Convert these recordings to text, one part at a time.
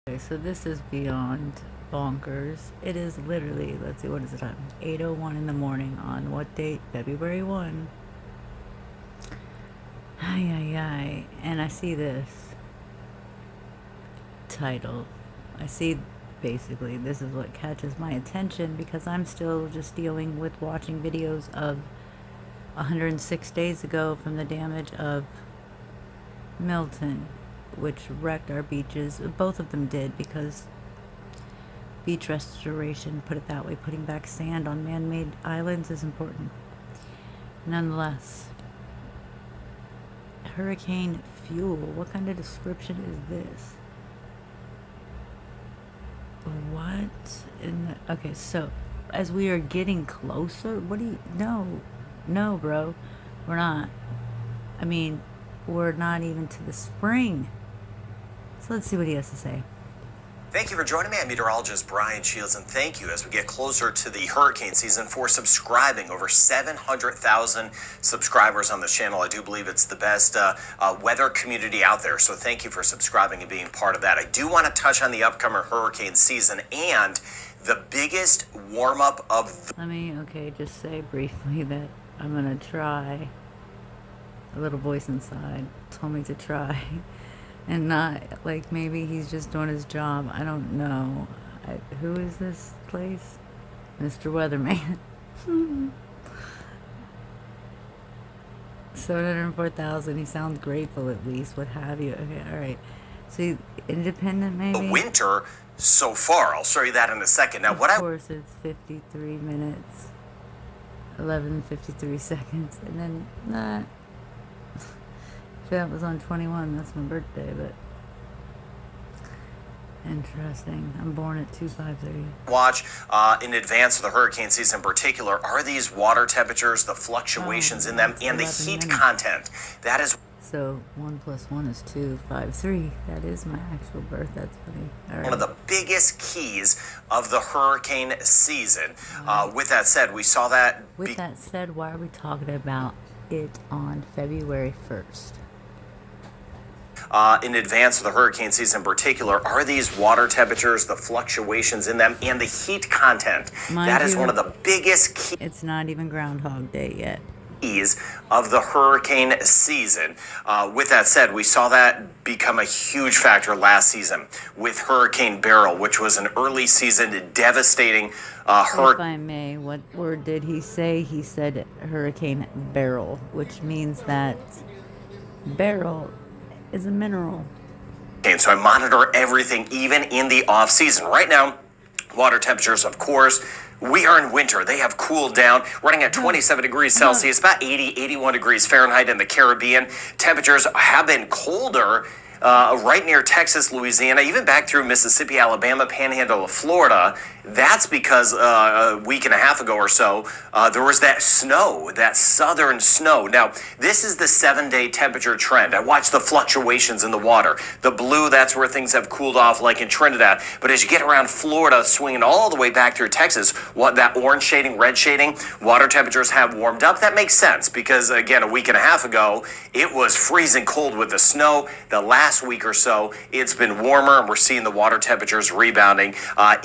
Okay, so this is beyond bonkers. It is literally, let's see, what is the time? 8:01 in the morning on what date? February 1. Ay, ay, ay. And I see this title. I see basically this is what catches my attention because I'm still just dealing with watching videos of 106 days ago from the damage of Milton, which wrecked our beaches. Both of them did, because beach restoration, put it that way, putting back sand on man-made islands is important. Nonetheless, hurricane fuel. What kind of description is this? What in the, okay, so as we are getting closer, what do you, no, bro, we're not. I mean, we're not even to the spring. So let's see what he has to say. Thank you for joining me. I'm meteorologist Brian Shields, and thank you as we get closer to the hurricane season for subscribing. Over 700,000 subscribers on this channel. I do believe it's the best weather community out there, so thank you for subscribing and being part of that. I do want to touch on the upcoming hurricane season and the biggest warm-up of Let me, okay, just say briefly that I'm gonna try. A little voice inside told me to try. And not, like, maybe he's just doing his job. I don't know. Who is this place? Mr. Weatherman. 704,000. He sounds grateful at least. What have you. Okay, alright. See, independent maybe? winter so far. I'll show you that in a second. Now, Of course, it's 53 minutes. 11:53 seconds. And then, nah. That was on 21. That's my birthday, but interesting. I'm born at 253. Watch in advance of the hurricane season in particular are these water temperatures, the fluctuations in them, and the heat content. That is so 1 + 1 is 2, 5, 3. That is my actual birth. That's funny. All right. one of the biggest keys of the hurricane season. With that said, we saw that. With that said, why are we talking about it on February 1st? In advance of the hurricane season in particular are these water temperatures, the fluctuations in them, and the heat content. That is one of the biggest keys. It's not even Groundhog Day yet. Of the hurricane season. With that said, we saw that become a huge factor last season with Hurricane Beryl, which was an early season devastating hurricane. If I may, what word did he say? He said Hurricane Beryl, which means that beryl is a mineral. And so I monitor everything, even in the off season. Right now, water temperatures, of course, we are in winter. They have cooled down, running at 27 degrees Celsius, about 80, 81 degrees Fahrenheit in the Caribbean. Temperatures have been colder right near Texas, Louisiana, even back through Mississippi, Alabama, Panhandle of Florida. That's because a week and a half ago or so, there was that snow, that southern snow. Now, this is the 7-day temperature trend. I watched the fluctuations in the water. The blue, that's where things have cooled off, like in Trinidad. But as you get around Florida, swinging all the way back through Texas, what that orange shading, red shading, water temperatures have warmed up. That makes sense because, again, a week and a half ago, it was freezing cold with the snow. The last week or so, it's been warmer, and we're seeing the water temperatures rebounding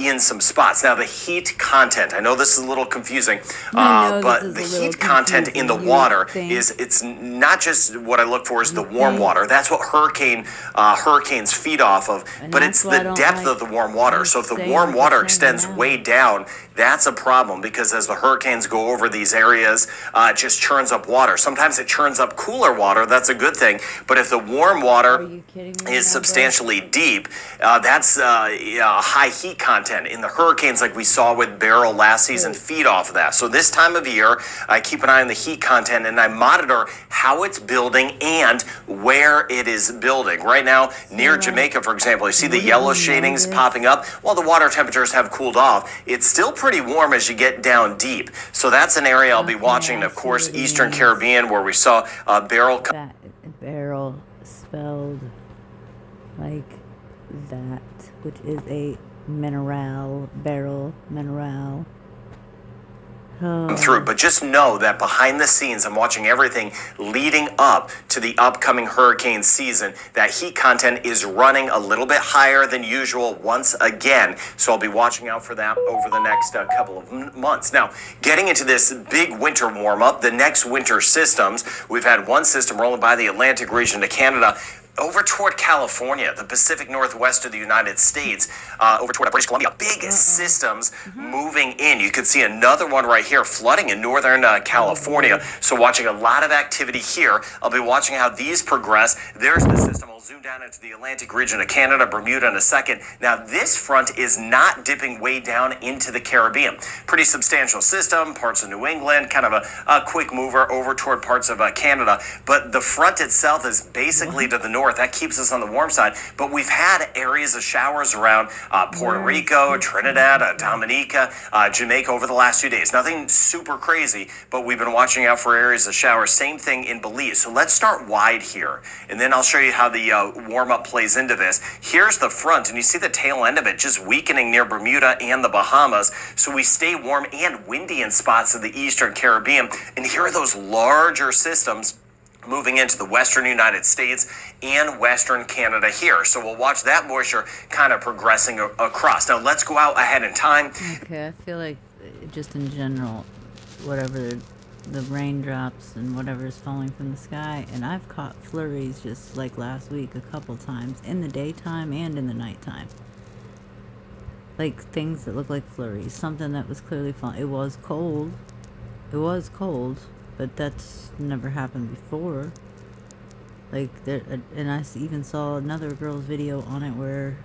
in some spots. Now, the heat content, I know this is a little confusing, but the heat content in the water it's not just what I look for is the warm water. That's what hurricanes feed off of, but it's the depth of the warm water. So if the warm water extends way down, that's a problem because as the hurricanes go over these areas, it just churns up water. Sometimes it churns up cooler water. That's a good thing. But if the warm water is substantially deep, that's high heat content. In the hurricanes like we saw with Beryl last season feed off of that. So this time of year, I keep an eye on the heat content and I monitor how it's building and where it is building. Right now, near Jamaica, for example, you see the yellow shadings popping up. While the water temperatures have cooled off, it's still pretty warm as you get down deep. So that's an area I'll be watching. And of course, Eastern Caribbean, where we saw Beryl. Beryl spelled like that, which is a mineral, beryl, mineral. through, but just know that behind the scenes, I'm watching everything leading up to the upcoming hurricane season. That heat content is running a little bit higher than usual once again, so I'll be watching out for that over the next couple of months. Now, getting into this big winter warm up, the next winter systems, we've had one system rolling by the Atlantic region to Canada, over toward California, the Pacific Northwest of the United States, over toward British Columbia. Big systems moving in. You can see another one right here flooding in northern California. So watching a lot of activity here. I'll be watching how these progress. There's the system. I'll zoom down into the Atlantic region of Canada, Bermuda in a second. Now this front is not dipping way down into the Caribbean. Pretty substantial system, parts of New England, kind of a quick mover over toward parts of Canada. But the front itself is basically to the north. That keeps us on the warm side. But we've had areas of showers around Puerto Rico, Trinidad, Dominica, Jamaica over the last few days. Nothing super crazy, but we've been watching out for areas of showers. Same thing in Belize. So let's start wide here, and then I'll show you how the warm-up plays into this. Here's the front, and you see the tail end of it just weakening near Bermuda and the Bahamas. So we stay warm and windy in spots of the eastern Caribbean. And here are those larger systems moving into the western United States and western Canada here. So we'll watch that moisture kind of progressing across. Now let's go out ahead in time. Okay, I feel like just in general, whatever the raindrops and whatever is falling from the sky, and I've caught flurries just like last week a couple times in the daytime and in the nighttime. Like things that look like flurries, something that was clearly falling. It was cold, but that's never happened before. Like there, and I even saw another girl's video on it where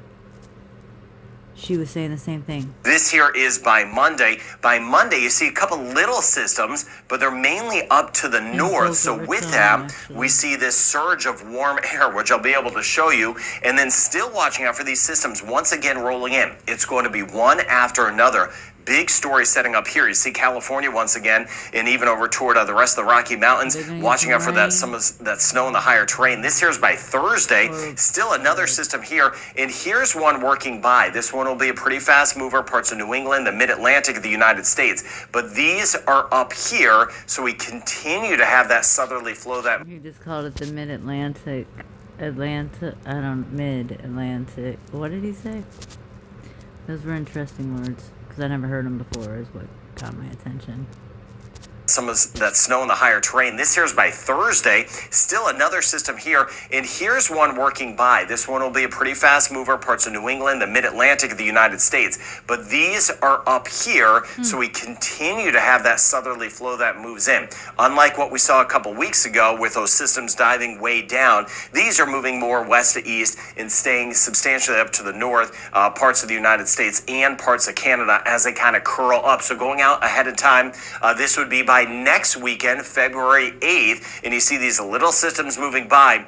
she was saying the same thing. This here is by Monday. By Monday, you see a couple little systems, but they're mainly up to the north. So with that, we see this surge of warm air, which I'll be able to show you. And then still watching out for these systems once again rolling in. It's going to be one after another. Big story setting up here. You see California once again, and even over toward the rest of the Rocky Mountains, watching out for that some of that snow in the higher terrain. This here's by Thursday. Still another system here, and here's one working by. This one will be a pretty fast mover, parts of New England, the mid-Atlantic of the United States. But these are up here, so we continue to have that southerly flow. That You just called it the mid-Atlantic, mid-Atlantic. What did he say? Those were interesting words. I never heard them before is what got my attention. Some of that snow in the higher terrain. This here's by Thursday. Still another system here, and here's one working by. This one will be a pretty fast mover, parts of New England, the mid-Atlantic of the United States. But these are up here, so we continue to have that southerly flow that moves in. Unlike what we saw a couple weeks ago with those systems diving way down, these are moving more west to east and staying substantially up to the north, parts of the United States and parts of Canada as they kind of curl up. So going out ahead of time, this would be by next weekend, February 8th, and you see these little systems moving by.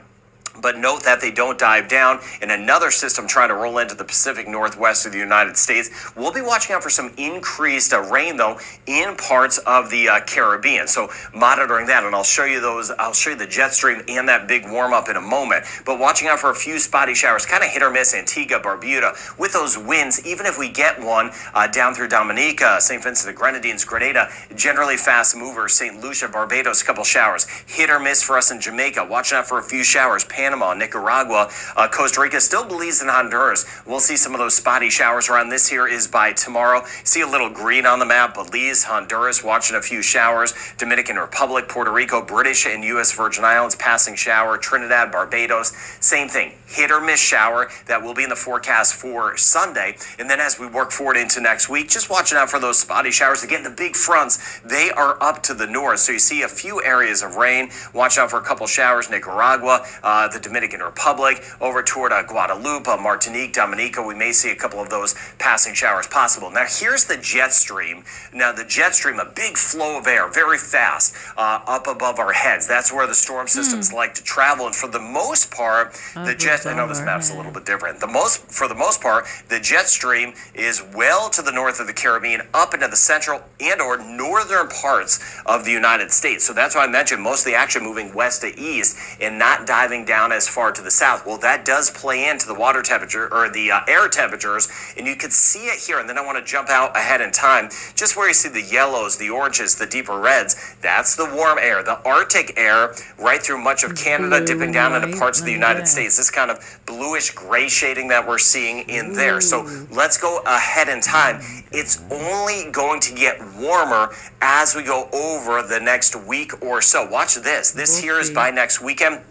But note that they don't dive down, and another system trying to roll into the Pacific Northwest of the United States. We'll be watching out for some increased rain, though, in parts of the Caribbean. So monitoring that, and I'll show you those. I'll show you the jet stream and that big warm up in a moment. But watching out for a few spotty showers, kind of hit or miss. Antigua, Barbuda, with those winds, even if we get one down through Dominica, St. Vincent and Grenadines, Grenada, generally fast movers. St. Lucia, Barbados, a couple showers. Hit or miss for us in Jamaica. Watching out for a few showers. Panama, Nicaragua, Costa Rica, still Belize and Honduras. We'll see some of those spotty showers around. This here is by tomorrow. See a little green on the map. Belize, Honduras, watching a few showers. Dominican Republic, Puerto Rico, British and U.S. Virgin Islands, passing shower. Trinidad, Barbados, same thing. Hit or miss shower. That will be in the forecast for Sunday. And then as we work forward into next week, just watching out for those spotty showers. Again, the big fronts, they are up to the north. So you see a few areas of rain. Watch out for a couple showers. Nicaragua, the Dominican Republic, over toward Guadeloupe, Martinique, Dominica. We may see a couple of those passing showers possible. Now, here's the jet stream. Now, the jet stream, a big flow of air, very fast, up above our heads. That's where the storm systems like to travel. And for the most part, the jet, I know this map's a little bit different. For the most part, the jet stream is well to the north of the Caribbean, up into the central and or northern parts of the United States. So that's why I mentioned most of the action moving west to east and not diving down down as far to the south. Well, that does play into the water temperature or the air temperatures, and you can see it here. And then I want to jump out ahead in time, just where you see the yellows, the oranges, the deeper reds. That's the warm air, the Arctic air, right through much of Canada, dipping down into parts of the United States. This kind of bluish gray shading that we're seeing in there. So let's go ahead in time. It's only going to get warmer as we go over the next week or so. Watch this. This here is by next weekend.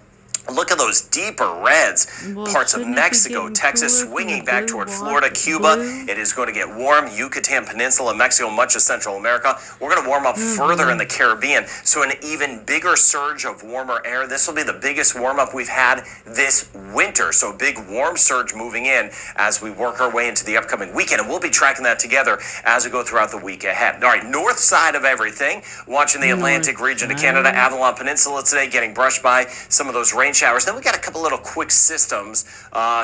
Look at those deeper reds. Parts of Mexico, Texas, swinging back toward Florida, Cuba. It is going to get warm. Yucatan Peninsula, Mexico, much of Central America. We're going to warm up further in the Caribbean. So an even bigger surge of warmer air. This will be the biggest warm up we've had this winter. So big warm surge moving in as we work our way into the upcoming weekend. And we'll be tracking that together as we go throughout the week ahead. All right, north side of everything, watching the Atlantic region of Canada, Avalon Peninsula today, getting brushed by some of those rain showers. Then we got a couple little quick systems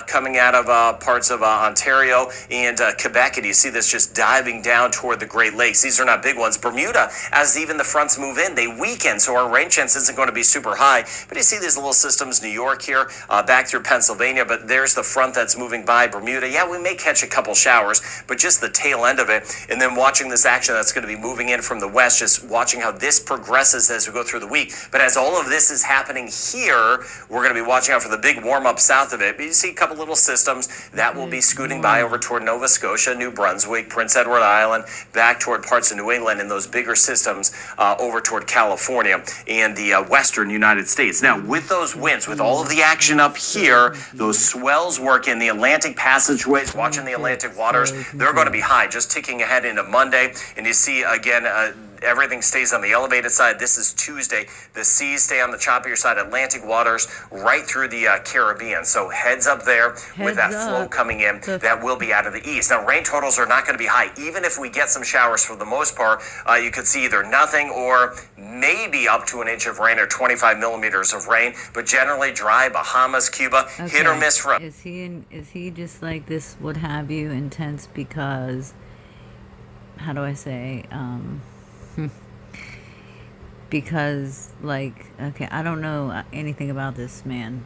coming out of parts of Ontario and Quebec, and you see this just diving down toward the Great Lakes. These are not big ones. Bermuda, as even the fronts move in, they weaken, so our rain chance isn't going to be super high. But you see these little systems, New York here, back through Pennsylvania, but there's the front that's moving by Bermuda. Yeah, we may catch a couple showers, but just the tail end of it. And then watching this action that's going to be moving in from the west, just watching how this progresses as we go through the week. But as all of this is happening here, we're going to be watching out for the big warm up south of it. But you see a couple little systems that will be scooting by over toward Nova Scotia, New Brunswick, Prince Edward Island, back toward parts of New England, and those bigger systems over toward California and the western United States. Now, with those winds, with all of the action up here, those swells work in the Atlantic passageways, watching the Atlantic waters, they're going to be high, just ticking ahead into Monday. And you see, again, everything stays on the elevated side. This is Tuesday. The seas stay on the choppier side, Atlantic waters, right through the Caribbean. So heads up there with that flow coming in. That will be out of the east. Now, rain totals are not going to be high. Even if we get some showers for the most part, you could see either nothing or maybe up to an inch of rain or 25 millimeters of rain, but generally dry. Bahamas, Cuba, hit or miss for us. Is he just like this, what have you, intense because, how do I say, because, like, okay, I don't know anything about this man.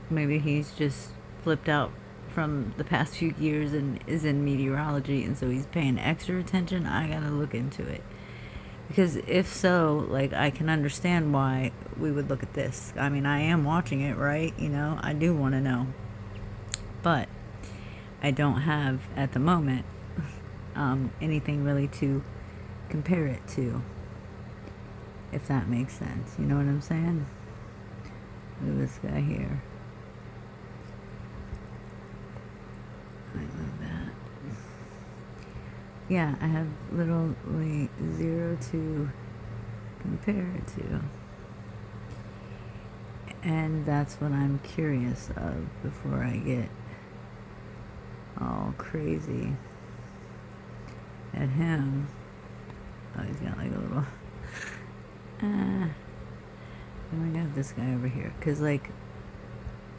Maybe he's just flipped out from the past few years and is in meteorology, and so he's paying extra attention. I gotta look into it. Because if so, like, I can understand why we would look at this. I mean, I am watching it, right? You know, I do want to know. But I don't have, at the moment, anything really to compare it to, if that makes sense. You know what I'm saying? Look at this guy here. I love that. Yeah, I have literally zero to compare it to. And that's what I'm curious of before I get all crazy at him. Oh, he's got like a little... then we got this guy over here. Because, like,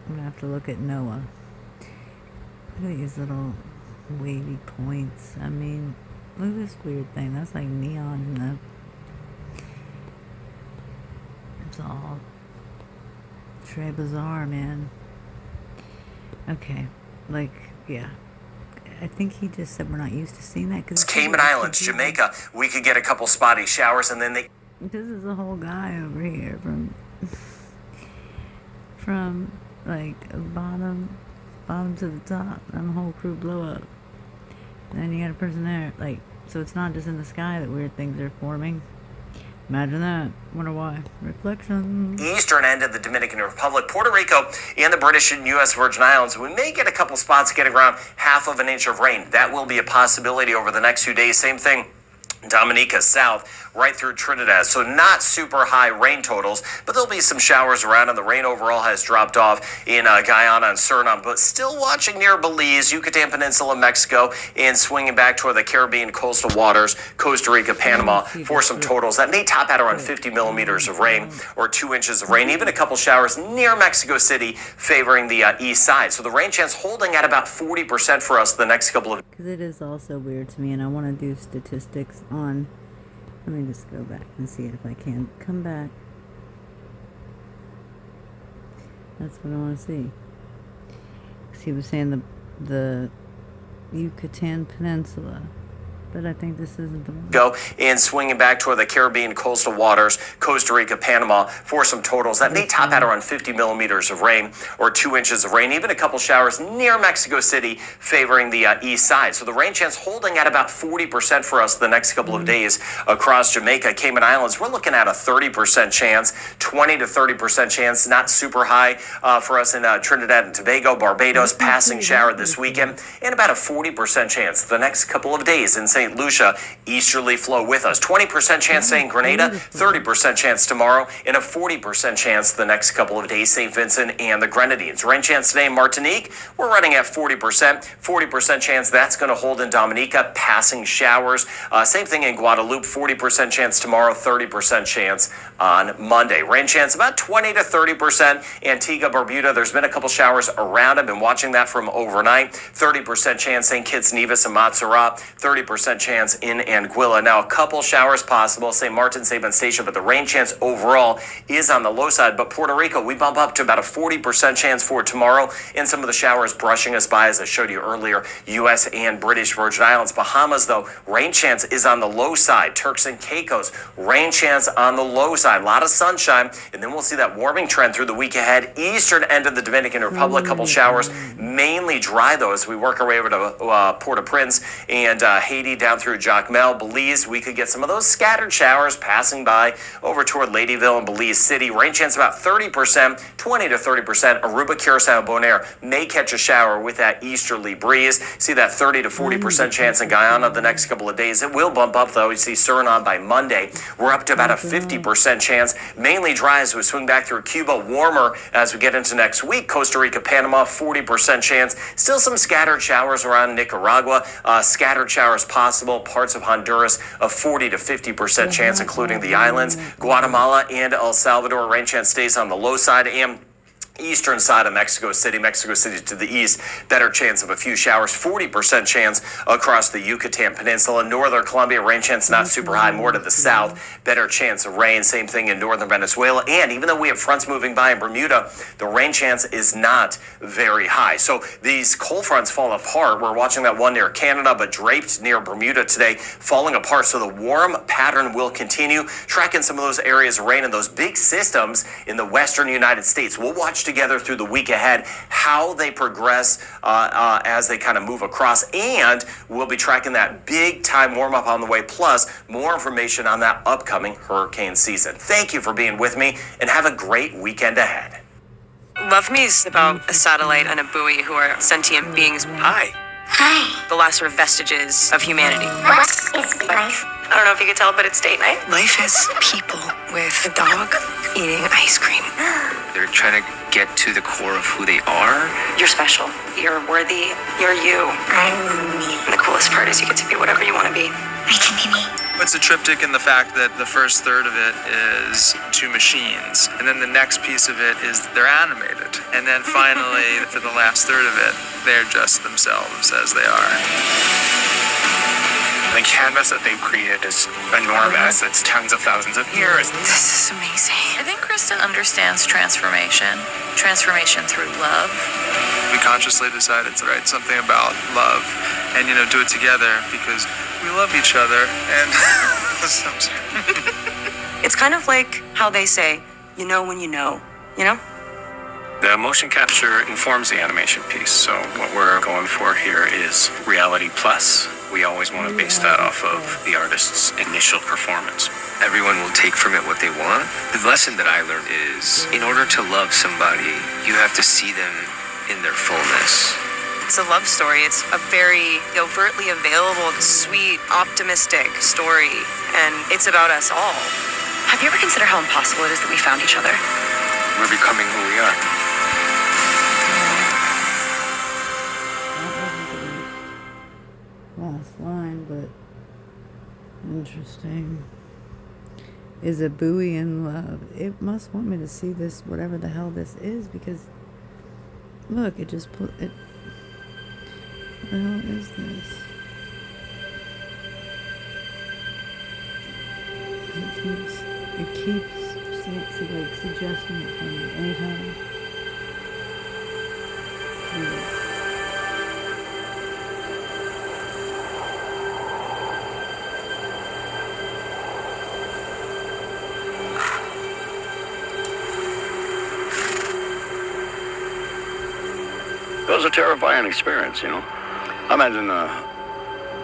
I'm going to have to look at Noah. Look at these little wavy points. I mean, look at this weird thing. That's like neon in the... It's all très bizarre, man. Okay. Like, yeah. I think he just said we're not used to seeing that. It's Cayman Islands, Jamaica. We could get a couple spotty showers, and then they... This is a whole guy over here from like bottom to the top, and the whole crew blow up. And then you got a person there, like, so it's not just in the sky that weird things are forming. Imagine that. Wonder why. Reflections. Eastern end of the Dominican Republic, Puerto Rico, and the British and U.S. Virgin Islands. We may get a couple spots getting around half of an inch of rain. That will be a possibility over the next few days. Same thing. Dominica south, right through Trinidad. So not super high rain totals, but there'll be some showers around, and the rain overall has dropped off in Guyana and Suriname, but still watching near Belize, Yucatan Peninsula, Mexico, and swinging back toward the Caribbean coastal waters, Costa Rica, Panama, for some totals that may top out around 50 millimeters of rain or 2 inches of rain, even a couple showers near Mexico City favoring the east side. So the rain chance holding at about 40% for us the next couple of... Because it is also weird to me, and I want to do statistics on... Let me just go back and see it if I can. Come back. That's what I want to see. 'Cause he was saying the Yucatan Peninsula, but I think this isn't the one. Go and swinging back toward the Caribbean coastal waters, Costa Rica, Panama, for some totals that may top out around 50 millimeters of rain or 2 inches of rain, even a couple showers near Mexico City favoring the east side. So the rain chance holding at about 40% for us the next couple of days across Jamaica, Cayman Islands. We're looking at a 30% chance, 20 to 30% chance, not super high for us in Trinidad and Tobago, Barbados, passing shower this weekend, and about a 40% chance the next couple of days in St. Lucia, easterly flow with us. 20% chance St. Grenada, 30% chance tomorrow, and a 40% chance the next couple of days St. Vincent and the Grenadines. Rain chance today in Martinique, we're running at 40% chance that's going to hold in Dominica, passing showers. Same thing in Guadeloupe, 40% chance tomorrow, 30% chance on Monday. Rain chance about 20 to 30%. Antigua, Barbuda, there's been a couple showers around. I've been watching that from overnight. 30% chance St. Kitts, Nevis, and Montserrat. 30% chance in Anguilla. Now, a couple showers possible, St. Martin, St. Eustatia, but the rain chance overall is on the low side. But Puerto Rico, we bump up to about a 40% chance for tomorrow, and some of the showers brushing us by, as I showed you earlier, U.S. and British Virgin Islands. Bahamas, though, rain chance is on the low side. Turks and Caicos, rain chance on the low side. A lot of sunshine, and then we'll see that warming trend through the week ahead. Eastern end of the Dominican Republic, couple showers, mainly dry, though, as we work our way over to Port-au-Prince and Haiti down through Jacmel, Belize. We could get some of those scattered showers passing by over toward Ladyville and Belize City. Rain chance about 30%, 20 to 30%. Aruba, Curacao, and Bonaire may catch a shower with that easterly breeze. See that 30 to 40% chance in Guyana the next couple of days. It will bump up, though. You see Suriname by Monday. We're up to about a 50% chance. Mainly dry as we swing back through Cuba. Warmer as we get into next week. Costa Rica, Panama, 40% chance. Still some scattered showers around Nicaragua. Scattered showers possible. Parts of Honduras, a 40 to 50% chance, including the islands. Guatemala and El Salvador, rain chance stays on the low side, and eastern side of Mexico City to the east, better chance of a few showers, 40% chance across the Yucatan Peninsula. Northern Colombia, rain chance not super high, more to the south, better chance of rain. Same thing in northern Venezuela. And even though we have fronts moving by in Bermuda, the rain chance is not very high. So these cold fronts fall apart. We're watching that one near Canada, but draped near Bermuda today, falling apart. So the warm pattern will continue, tracking some of those areas of rain and those big systems in the western United States. We'll watch together through the week ahead how they progress as they kind of move across, and we'll be tracking that big time warm up on the way, plus more information on that upcoming hurricane season. Thank you for being with me, and have a great weekend ahead. Love Me is about a satellite and a buoy who are sentient beings. Hi. Hi. The last sort of vestiges of humanity. What is life? I don't know if you could tell, but it's date night. Life is people with a dog eating ice cream. They're trying to get to the core of who they are. You're special. You're worthy. You're you. I'm me. And the coolest part is you get to be whatever you want to be. I can be me. It's a triptych in the fact that the first third of it is two machines, and then the next piece of it is they're animated, and then finally, for the last third of it, they're just themselves as they are. The canvas that they've created is enormous. It's tens of thousands of years. This is amazing. I think Kristen understands transformation through love. We consciously decided to write something about love and, do it together because we love each other. And It's kind of like how they say, you know when you know, The motion capture informs the animation piece. So what we're going for here is reality plus. We always want to base that off of the artist's initial performance. Everyone will take from it what they want. The lesson that I learned is, in order to love somebody, you have to see them in their fullness. It's a love story. It's a very overtly available, sweet, optimistic story. And it's about us all. Have you ever considered how impossible it is that we found each other? We're becoming who we are. Last line, but interesting. Is a buoy in love? It must want me to see this, whatever the hell this is, because look, it just put it. What the hell is this? It keeps like suggesting it for me anytime. It was a terrifying experience, you know. I imagine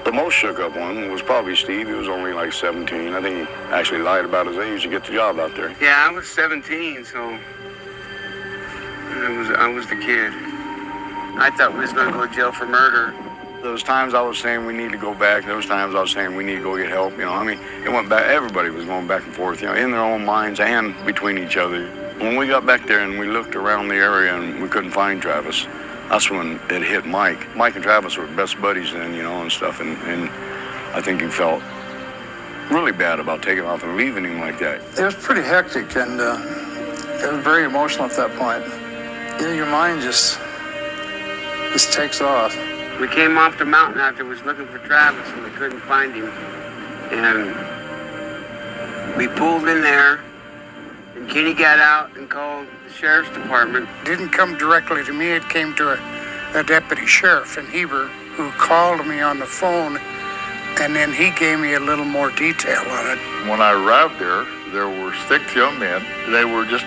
the most shook up one was probably Steve. He was only like 17. I think he actually lied about his age to get the job out there. Yeah, I was 17, so I was the kid. I thought we was going to go to jail for murder. Those times I was saying we need to go back. Those times I was saying we need to go get help. You know, I mean, it went back. Everybody was going back and forth, you know, in their own minds and between each other. When we got back there and we looked around the area and we couldn't find Travis, that's when it hit Mike. Mike and Travis were best buddies then, you know, and stuff. And I think he felt really bad about taking off and leaving him like that. It was pretty hectic, and it was very emotional at that point. You know, your mind just takes off. We came off the mountain after we was looking for Travis and we couldn't find him. And we pulled in there and Kenny got out and called the sheriff's department. It didn't come directly to me. It came to a deputy sheriff in Heber who called me on the phone, and then he gave me a little more detail on it. When I arrived there were 6 young men. They were just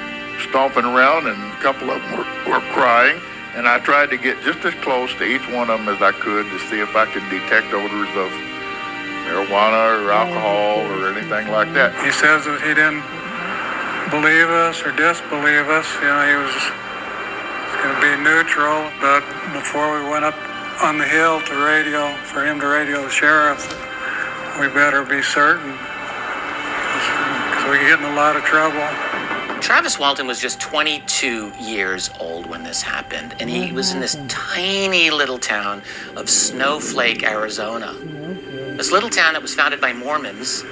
stomping around, and a couple of them were crying. And I tried to get just as close to each one of them as I could to see if I could detect odors of marijuana or alcohol or anything like that. He says that he didn't believe us or disbelieve us. You know, he was going to be neutral. But before we went up on the hill to radio, for him to radio the sheriff, we better be certain, because we get in a lot of trouble. Travis Walton was just 22 years old when this happened, and he was in this tiny little town of Snowflake, Arizona. This little town that was founded by Mormons.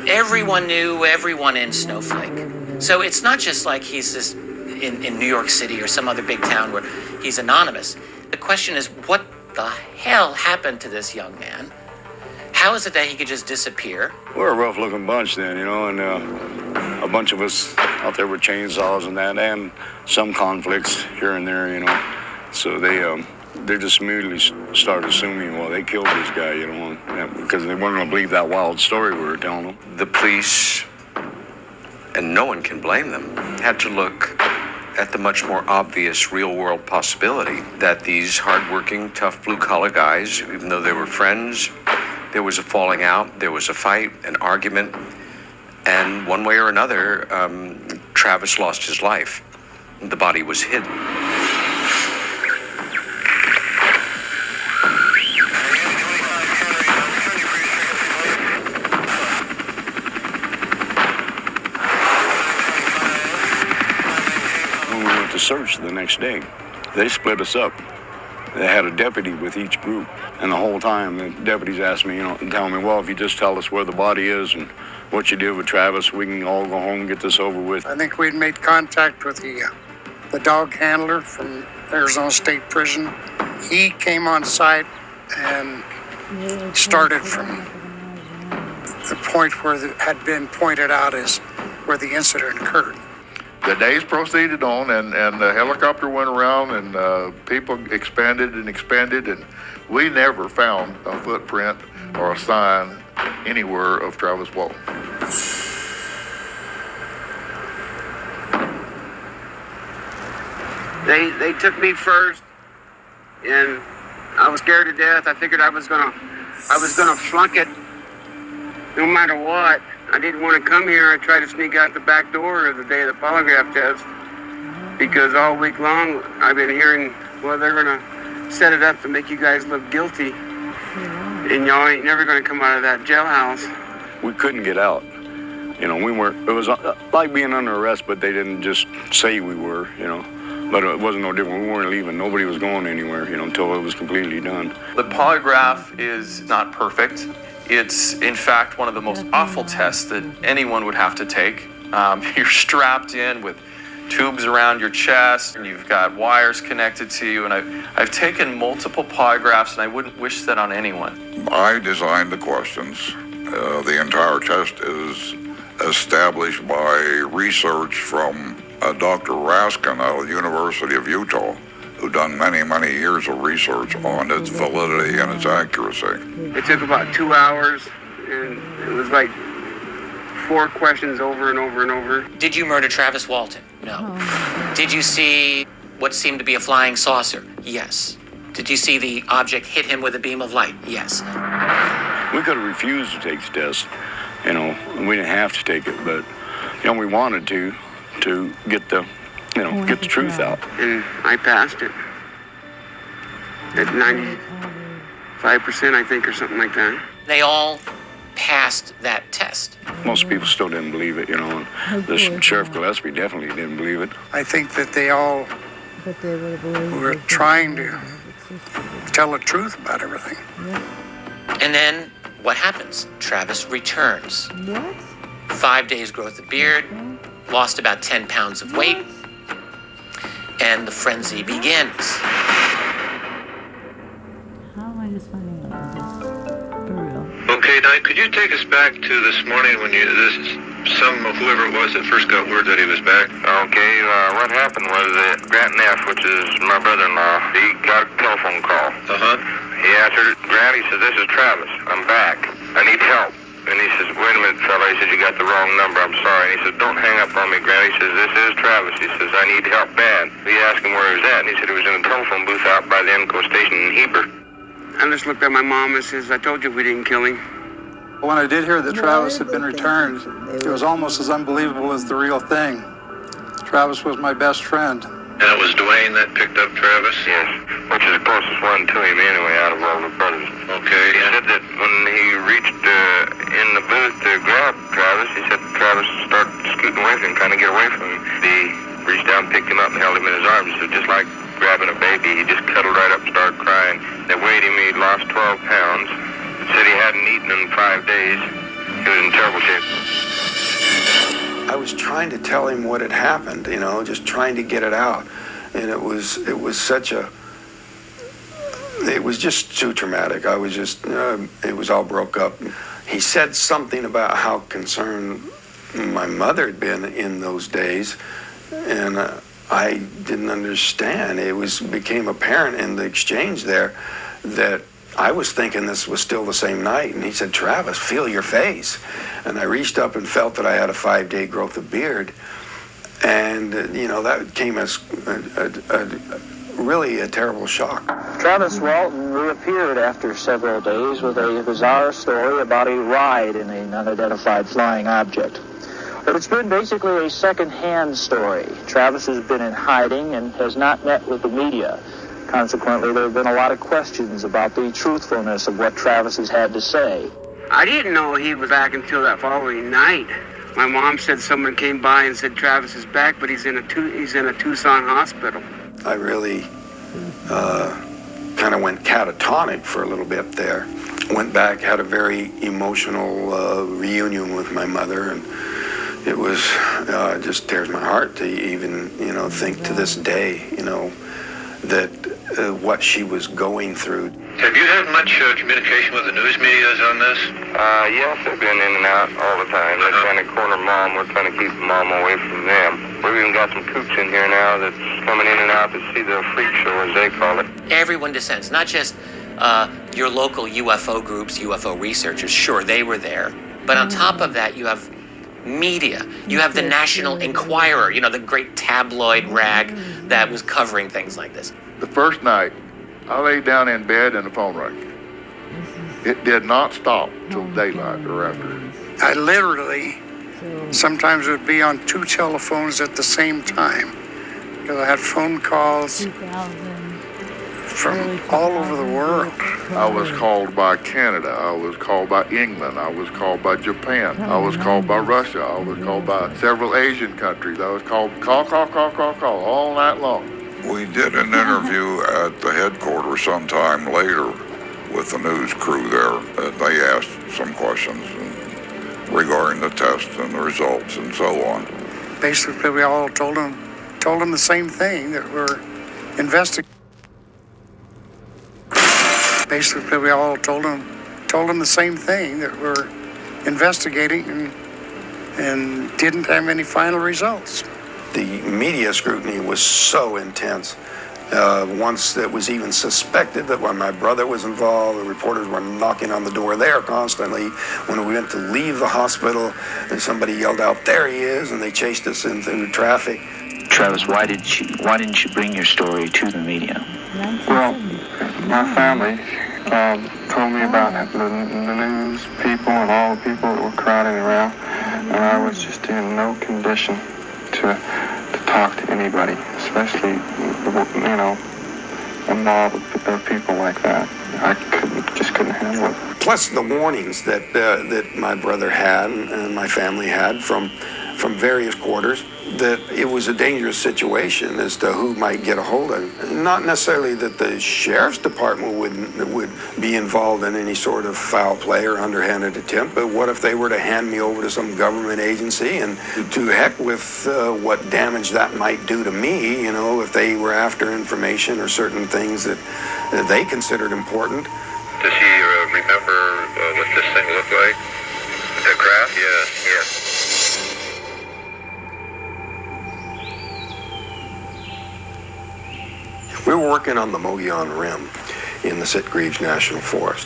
Everyone knew everyone in Snowflake. So it's not just like he's this in New York City or some other big town where he's anonymous. The question is, what the hell happened to this young man? How is it that he could just disappear? We're a rough-looking bunch then, you know, and a bunch of us out there with chainsaws and that, and some conflicts here and there, you know. So they just immediately started assuming, well, they killed this guy, you know, because they weren't going to believe that wild story we were telling them. The police, and no one can blame them, had to look at the much more obvious real-world possibility that these hardworking, tough blue-collar guys, even though they were friends, there was a falling out, there was a fight, an argument, and one way or another, Travis lost his life. The body was hidden. When we went to search the next day, they split us up. They had a deputy with each group, and the whole time the deputies asked me, you know, and tell me, well, if you just tell us where the body is and what you did with Travis, we can all go home and get this over with. I think we'd made contact with the dog handler from Arizona State Prison. He came on site and started from the point where it had been pointed out as where the incident occurred. The days proceeded on, and the helicopter went around, and people expanded, and we never found a footprint or a sign anywhere of Travis Walton. They took me first, and I was scared to death. I figured I was gonna flunk it no matter what. I didn't want to come here. I tried to sneak out the back door the day of the polygraph test, because all week long I've been hearing, well, they're going to set it up to make you guys look guilty, and y'all ain't never going to come out of that jailhouse. We couldn't get out. You know, it was like being under arrest, but they didn't just say we were, you know. But it wasn't no different. We weren't leaving. Nobody was going anywhere, you know, until it was completely done. The polygraph is not perfect. It's, in fact, one of the most awful tests that anyone would have to take. You're strapped in with tubes around your chest, and you've got wires connected to you. And I've taken multiple polygraphs, and I wouldn't wish that on anyone. I designed the questions. The entire test is established by research from Dr. Raskin out of the University of Utah. who've done many, many years of research on its validity and its accuracy. It took about 2 hours, and it was like 4 questions over and over and over. Did you murder Travis Walton? No. Did you see what seemed to be a flying saucer? Yes. Did you see the object hit him with a beam of light? Yes. We could have refused to take the test, you know, and we didn't have to take it, but, you know, we wanted to get the, you know, get the truth out. And I passed it at 95%, I think, or something like that. They all passed that test. Most people still didn't believe it, you know, and the Sheriff Gillespie definitely didn't believe it. I think that they all were trying to tell the truth about everything. And then what happens? Travis returns. What? 5 days growth of beard, lost about 10 pounds of weight, and the frenzy begins. How am I just finding out this? For real. Okay, Di, could you take us back to this morning when whoever it was that first got word that he was back? Okay, what happened was that Grant Neff, which is my brother-in-law, he got a telephone call. He answered it. Grant, he says, "This is Travis. I'm back. I need help." And he says, "Wait a minute, fella." He says, "You got the wrong number. I'm sorry." And he says, "Don't hang up on me, Grant." He says, "This is Travis." He says, "I need help bad." He asked him where he was at, and he said he was in a telephone booth out by the EMCO station in Heber. I just looked at my mom and says, "I told you we didn't kill him." When I did hear that Travis had been returned, it was almost as unbelievable as the real thing. Travis was my best friend. And it was Dwayne that picked up Travis? Yes, which is the closest one to him anyway out of all the brothers. Okay. He said that when he reached in the booth to grab Travis, he said Travis started scooting away from him, trying to get away from him. He reached down, picked him up, and held him in his arms. So just like grabbing a baby, he just cuddled right up and started crying. They weighed him, he'd lost 12 pounds. Said he hadn't eaten in 5 days. He was in terrible shape. I was trying to tell him what had happened, you know, just trying to get it out. And it was just too traumatic. I was just, it was all broke up. He said something about how concerned my mother had been in those days. And I didn't understand. It became apparent in the exchange there that I was thinking this was still the same night, and he said, "Travis, feel your face." And I reached up and felt that I had a 5-day growth of beard. And, you know, that came as really a terrible shock. Travis Walton reappeared after several days with a bizarre story about a ride in an unidentified flying object. But it's been basically a second-hand story. Travis has been in hiding and has not met with the media. Consequently, there have been a lot of questions about the truthfulness of what Travis has had to say. I didn't know he was back until that following night. My mom said someone came by and said Travis is back, but he's in a Tucson hospital. I really kind of went catatonic for a little bit there. Went back, had a very emotional reunion with my mother, and it was just tears my heart to even, you know, think to this day, you know, that what she was going through. Have you had much communication with the news media on this? Yes, they've been in and out all the time. They're trying to corner Mom. We're trying to keep Mom away from them. We've even got some coops in here now that's coming in and out to see the freak show, as they call it. Everyone dissents, not just your local UFO groups, UFO researchers. Sure, they were there. But on top of that, you have media. You have the National Enquirer, you know, the great tabloid rag that was covering things like this. The first night, I lay down in bed and the phone rang. It did not stop till daylight or after. I literally sometimes would be on 2 telephones at the same time. Because I had phone calls from all over the world. I was called by Canada. I was called by England. I was called by Japan. I was called by Russia. I was called by several Asian countries. I was called call all night long. We did an interview at the headquarters sometime later with the news crew there. They asked some questions regarding the test and the results and so on. Basically, we all told them the same thing, that we're investigating. Basically, we all told them the same thing, that we're investigating and didn't have any final results. The media scrutiny was so intense Once it was even suspected that when my brother was involved, the reporters were knocking on the door there constantly. When we went to leave the hospital, and somebody yelled out, "There he is," and they chased us into traffic. Travis, why didn't you bring your story to the media? Well, my family told me about the news people and all the people that were crowding around, and I was just in no condition to talk to anybody, especially, a mob of people like that. I just couldn't handle it. Plus the warnings that my brother had and my family had from various quarters, that it was a dangerous situation as to who might get a hold of him. Not necessarily that the sheriff's department would be involved in any sort of foul play or underhanded attempt, but what if they were to hand me over to some government agency, and to heck with what damage that might do to me, if they were after information or certain things that they considered important. Does he remember what this thing looked like? The craft? Yeah. We were working on the Mogollon Rim in the Sitgreaves National Forest,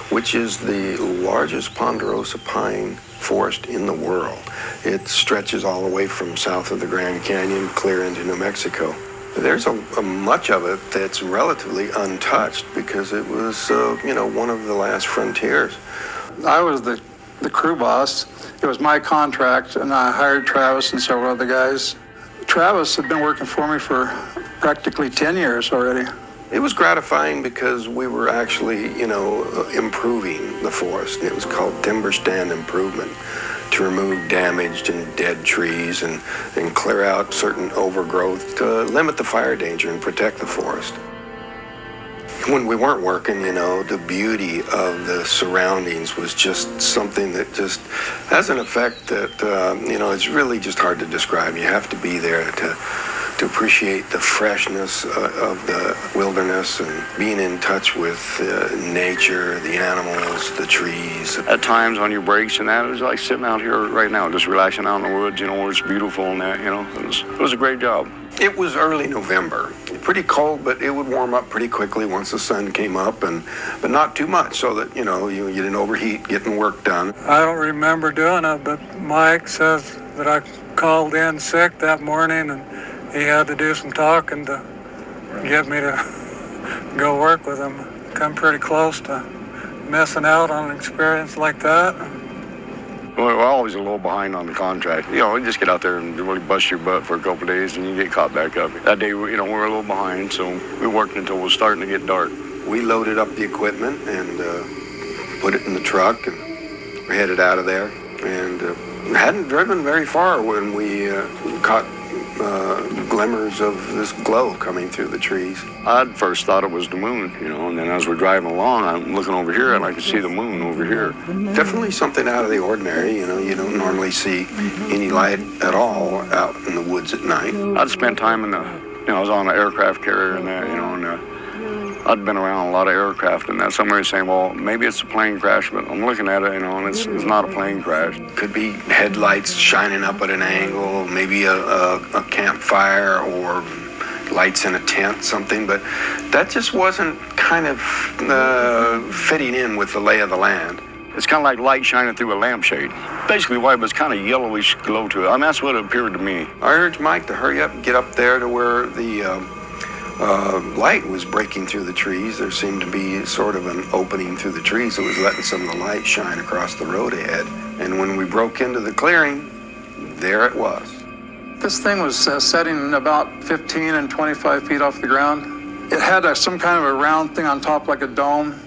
which is the largest ponderosa pine forest in the world. It stretches all the way from south of the Grand Canyon clear into New Mexico. There's a much of it that's relatively untouched because it was, one of the last frontiers. I was the crew boss. It was my contract, and I hired Travis and several other guys. Travis had been working for me for practically 10 years already. It was gratifying because we were actually, improving the forest. It was called timber stand improvement, to remove damaged and dead trees and clear out certain overgrowth to limit the fire danger and protect the forest. When we weren't working, the beauty of the surroundings was just something that just has an effect that, it's really just hard to describe. You have to be there to appreciate the freshness of the wilderness and being in touch with nature, the animals, the trees. At times on your breaks and that, it was like sitting out here right now, just relaxing out in the woods, where it's beautiful and that, it was a great job. It was early November. Pretty cold, but it would warm up pretty quickly once the sun came up, but not too much so that, you didn't overheat getting work done. I don't remember doing it, but Mike says that I called in sick that morning, and he had to do some talking to get me to go work with him. Come pretty close to missing out on an experience like that. Well, we're always a little behind on the contract. You just get out there and really bust your butt for a couple of days and you get caught back up. That day, we're a little behind, so we worked until it was starting to get dark. We loaded up the equipment and put it in the truck, and we headed out of there. And hadn't driven very far when we caught glimmers of this glow coming through the trees. I first thought it was the moon, and then as we're driving along, I'm looking over here and I could see the moon over here. Definitely something out of the ordinary, you don't normally see any light at all out in the woods at night. I'd spent time in I was on an aircraft carrier and that, I'd been around a lot of aircraft and that. Somebody's saying, well, maybe it's a plane crash, but I'm looking at it, and it's not a plane crash. Could be headlights shining up at an angle, maybe a campfire or lights in a tent, something, but that just wasn't kind of fitting in with the lay of the land. It's kind of like light shining through a lampshade. Basically, white, but it's kind of yellowish glow to it. That's what it appeared to me. I urged Mike to hurry up and get up there to where the light was breaking through the trees. There seemed to be sort of an opening through the trees that was letting some of the light shine across the road ahead. And when we broke into the clearing, there it was. This thing was setting about 15 and 25 feet off the ground. It had some kind of a round thing on top like a dome.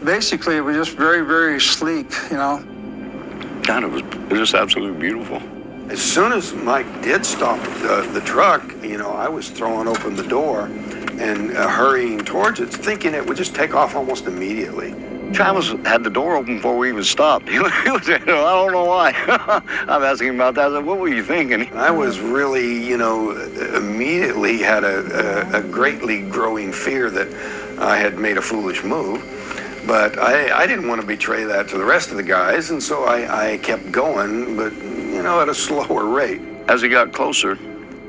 Basically, it was just very, very sleek, God, it was just absolutely beautiful. As soon as Mike did stop the truck, I was throwing open the door and hurrying towards it, thinking it would just take off almost immediately. Travis had the door open before we even stopped. He was, I don't know why. I'm asking him about that. I said, what were you thinking? I was really, immediately had a greatly growing fear that I had made a foolish move. But I didn't want to betray that to the rest of the guys, and so I kept going, but, at a slower rate. As he got closer,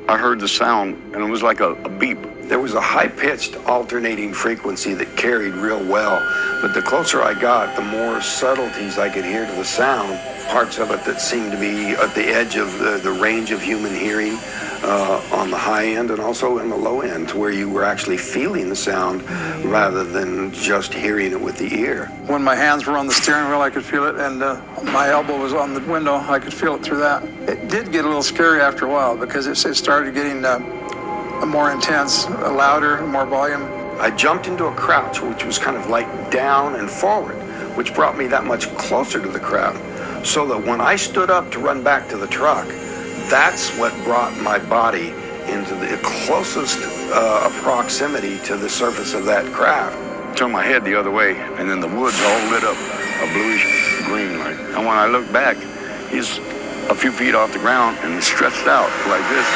I heard the sound, and it was like a beep. There was a high-pitched alternating frequency that carried real well, but the closer I got, the more subtleties I could hear to the sound, parts of it that seemed to be at the edge of the range of human hearing on the high end and also in the low end, to where you were actually feeling the sound rather than just hearing it with the ear. When my hands were on the steering wheel, I could feel it, and my elbow was on the window. I could feel it through that. It did get a little scary after a while because it started getting more intense, louder, more volume. I jumped into a crouch, which was kind of like down and forward, which brought me that much closer to the crowd, so that when I stood up to run back to the truck, that's what brought my body into the closest proximity to the surface of that craft. Turned my head the other way, and then the woods all lit up a bluish green light. And when I looked back, he's a few feet off the ground and stretched out like this.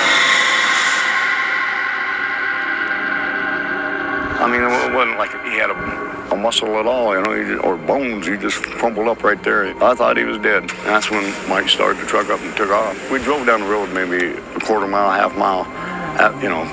I mean, it wasn't like he had a muscle at all, you know, or bones. He just crumpled up right there. I thought he was dead. And that's when Mike started the truck up and took off. We drove down the road maybe a quarter mile, half mile, you know,